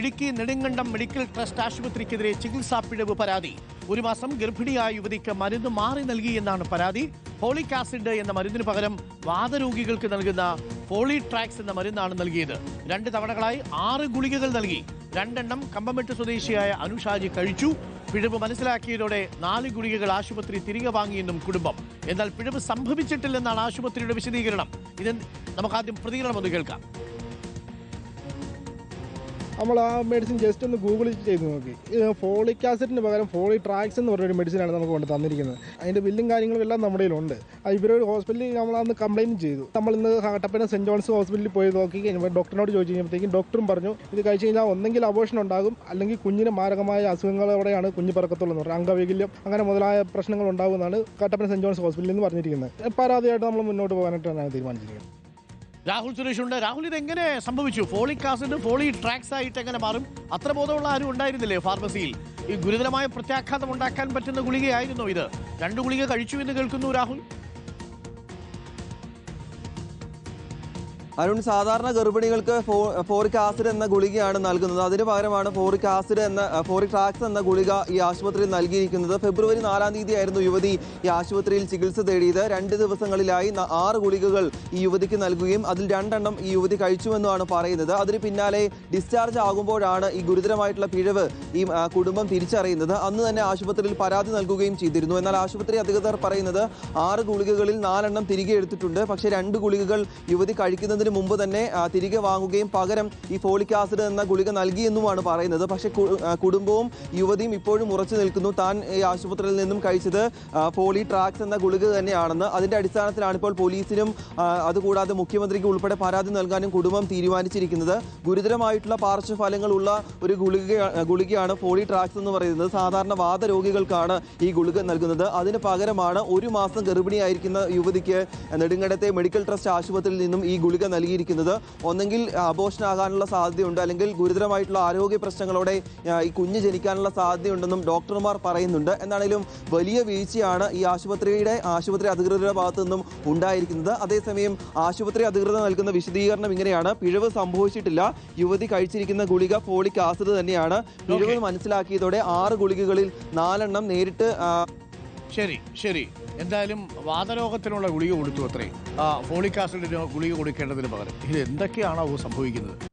Idukki Nedumkandam medical trust ആശുപത്രിക്കെതിരെ ചികിത്സാ പിഴവ് പരാതി. ഒരു മാസം ഗർഭിണിയായ യുവതിക്ക് മരുന്ന് മാറി നൽകിയെന്നാണ് പരാതി. ഫോളിക് ആസിഡ് എന്ന മരുന്നിന് പകരം വാതരോഗികൾക്ക് നൽകുന്ന ഫോളിട്രാക്സ് എന്ന മരുന്നാണ് നൽകിയത്. 2 തവണകളായി 6 ഗുളികകൾ നൽകി. 2 എണ്ണം കമ്പമെട്ട് സ്വദേശിയായ അനുഷാജി കഴിച്ചു. പിഴവ് മനസ്സിലാക്കിയതോടെ 4 ഗുളികകൾ ആശുപത്രി തിരികെ വാങ്ങിയെന്നും കുടുംബം. എന്നാൽ പിഴവ് സംഭവിച്ചിട്ടില്ലെന്നാണ് ആശുപത്രിയുടെ വിശദീകരണം. ഇത് നമുക്കാദ്യം പ്രതികരണം ഒന്ന് കേൾക്കാം. നമ്മൾ ആ മെഡിസിൻ ജസ്റ്റ് ഒന്ന് ഗൂഗിൾ ചെയ്ത് നോക്കി. ഫോളിക് ആസിഡിന് പകരം ഫോളിട്രാക്സ് എന്ന് പറഞ്ഞൊരു മെഡിസിനാണ് നമുക്ക് കൊണ്ട് തന്നിരിക്കുന്നത്. അതിൻ്റെ ബില്ലും കാര്യങ്ങളും എല്ലാം നമ്മുടെ കയ്യിലുണ്ട്. ഇവരൊരു ഹോസ്പിറ്റലിൽ നമ്മളന്ന് കംപ്ലയിൻറ്റ് ചെയ്തു. നമ്മൾ ഇന്ന് കട്ടപ്പന സെൻറ്റ് ജോൺസ് ഹോസ്പിറ്റലിൽ പോയി നോക്കി ഡോക്ടറിനോട് ചോദിച്ചു കഴിഞ്ഞപ്പോഴത്തേക്കും ഡോക്ടറും പറഞ്ഞു ഇത് കഴിച്ച് കഴിഞ്ഞാൽ ഒന്നെങ്കിൽ അബോർഷൻ ഉണ്ടാകും, അല്ലെങ്കിൽ കുഞ്ഞിന് മാരകമായ അസുഖങ്ങളോടെയാണ് കുഞ്ഞ് പിറക്കത്തുള്ളൂ എന്ന് പറഞ്ഞു. അംഗവൈകല്യം അങ്ങനെ മുതലായ പ്രശ്നങ്ങൾ ഉണ്ടാകുമെന്നാണ് കട്ടപ്പന സെൻറ്റ് ജോൺസ് ഹോസ്പിറ്റലിൽ നിന്ന് പറഞ്ഞിരിക്കുന്നത്. പരാതിയായിട്ട് നമ്മൾ മുന്നോട്ട് പോകാനായിട്ടാണ് തീരുമാനിച്ചിരിക്കുന്നത്. രാഹുൽ സുരേഷ് ഉണ്ട്. രാഹുൽ, ഇതെങ്ങനെ സംഭവിച്ചു? ഫോളിക് ആസിഡ് ഫോളിട്രാക്സ് ആയിട്ട് എങ്ങനെ മാറും? അത്ര ബോധമുള്ള ആരും ഉണ്ടായിരുന്നില്ലേ ഫാർമസിയിൽ? ഈ ഗുരുതരമായ പ്രത്യാഘാതം ഉണ്ടാക്കാൻ പറ്റുന്ന ഗുളികയായിരുന്നോ ഇത്? 2 ഗുളിക കഴിച്ചു എന്ന് കേൾക്കുന്നു രാഹുൽ. അരുൺ, സാധാരണ ഗർഭിണികൾക്ക് ഫോറിക് ആസിഡ് എന്ന ഗുളികയാണ് നൽകുന്നത്. അതിന് പകരമാണ് ഫോറിക് ട്രാക്സ് എന്ന ഗുളിക ഈ ആശുപത്രിയിൽ നൽകിയിരിക്കുന്നത്. ഫെബ്രുവരി 4-ാം തീയതി ആയിരുന്നു യുവതി ഈ ആശുപത്രിയിൽ ചികിത്സ തേടിയത്. 2 ദിവസങ്ങളിലായി 6 ഗുളികകൾ ഈ യുവതിക്ക് നൽകുകയും അതിൽ 2 എണ്ണം ഈ യുവതി കഴിച്ചുവെന്നാണ് പറയുന്നത്. അതിന് പിന്നാലെ ഡിസ്ചാർജ് ആകുമ്പോഴാണ് ഈ ഗുരുതരമായിട്ടുള്ള പിഴവ് ഈ കുടുംബം തിരിച്ചറിയുന്നത്. അന്ന് തന്നെ ആശുപത്രിയിൽ പരാതി നൽകുകയും ചെയ്തിരുന്നു. എന്നാൽ ആശുപത്രി അധികൃതർ പറയുന്നത് 6 ഗുളികകളിൽ 4 എണ്ണം തിരികെ എടുത്തിട്ടുണ്ട്. പക്ഷേ 2 ഗുളികകൾ യുവതി കഴിക്കുന്നതിന് മുമ്പ് തന്നെ തിരികെ വാങ്ങുകയും പകരം ഈ ഫോളിക് ആസിഡ് എന്ന ഗുളിക നൽകിയെന്നുമാണ് പറയുന്നത്. പക്ഷേ കുടുംബവും യുവതിയും ഇപ്പോഴും ഉറച്ചു നിൽക്കുന്നു താൻ ഈ ആശുപത്രിയിൽ നിന്നും കഴിച്ചത് ഫോളിട്രാക്സ് എന്ന ഗുളിക തന്നെയാണെന്ന്. അതിന്റെ അടിസ്ഥാനത്തിലാണ് ഇപ്പോൾ പോലീസിനും അതുകൂടാതെ മുഖ്യമന്ത്രിക്ക് ഉൾപ്പെടെ പരാതി നൽകാനും കുടുംബം തീരുമാനിച്ചിരിക്കുന്നത്. ഗുരുതരമായിട്ടുള്ള പാർശ്വഫലങ്ങളുള്ള ഒരു ഗുളികയാണ് ഫോളിട്രാക്സ് എന്ന് പറയുന്നത്. സാധാരണ വാതരോഗികൾക്കാണ് ഈ ഗുളിക നൽകുന്നത്. അതിന് പകരമാണ് 1 മാസം ഗർഭിണിയായിരിക്കുന്ന യുവതിക്ക് നെടുങ്കണ്ടത്തെ മെഡിക്കൽ ട്രസ്റ്റ് ആശുപത്രിയിൽ നിന്നും ഈ ഗുളിക നൽകിയിരിക്കുന്നത്. ഒന്നെങ്കിൽ അബോർഷൻ ആകാനുള്ള സാധ്യതയുണ്ട്, അല്ലെങ്കിൽ ഗുരുതരമായിട്ടുള്ള ആരോഗ്യ പ്രശ്നങ്ങളോടെ ഈ കുഞ്ഞ് ജനിക്കാനുള്ള സാധ്യതയുണ്ടെന്നും ഡോക്ടർമാർ പറയുന്നുണ്ട്. എന്നാണെങ്കിലും വലിയ വീഴ്ചയാണ് ഈ ആശുപത്രി അധികൃതരുടെ ഭാഗത്തു നിന്നും ഉണ്ടായിരിക്കുന്നത്. അതേസമയം ആശുപത്രി അധികൃതർ നൽകുന്ന വിശദീകരണം ഇങ്ങനെയാണ്: പിഴവ് സംഭവിച്ചിട്ടില്ല, യുവതി കഴിച്ചിരിക്കുന്ന ഗുളിക ഫോളിക് ആസിഡ് തന്നെയാണ്. പിഴവ് മനസ്സിലാക്കിയതോടെ 6 ഗുളികകളിൽ 4 എണ്ണം നേരിട്ട്. ശരി. എന്തായാലും വാതരോഗത്തിനുള്ള ഗുളിക കൊടുത്തു അത്രേ. ഫോളിക് ആസിഡിന് ഗുളിക കൊടുക്കേണ്ടതിന് പകരം ഇത് എന്തൊക്കെയാണോ സംഭവിക്കുന്നത്?